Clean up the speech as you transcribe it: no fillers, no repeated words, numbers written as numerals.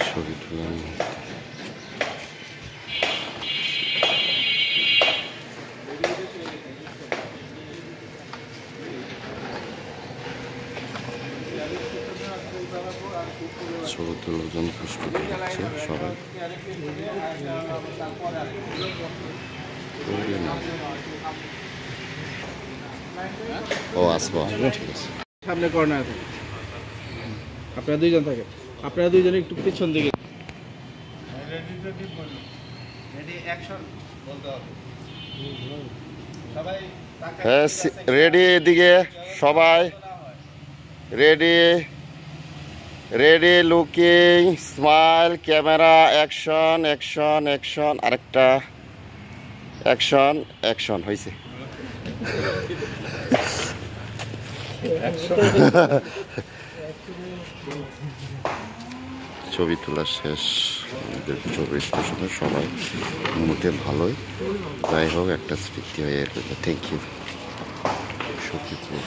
ছবি তুললাম। ছবি লোকজন প্রস্তুতি হচ্ছে সবাই। ও আসবো আসবো, ঠিক আছে। সামনে কর্নার থাকে, আপনারা দুইজন থাকে, আপনারা দুইজনে একটু পিছন দিকে। হ্যাঁ রেডি, এদিকে সবাই ready, ready, looking, smile, camera, action action action, আরেকটা অ্যাকশন অ্যাকশন। হয়েছে। ছবি তোলা শেষ, আমাদের 24% সবাই মোটে ভালোই, যাই হোক একটা স্মৃতি হয়ে গেল। Thank you Sakhipur.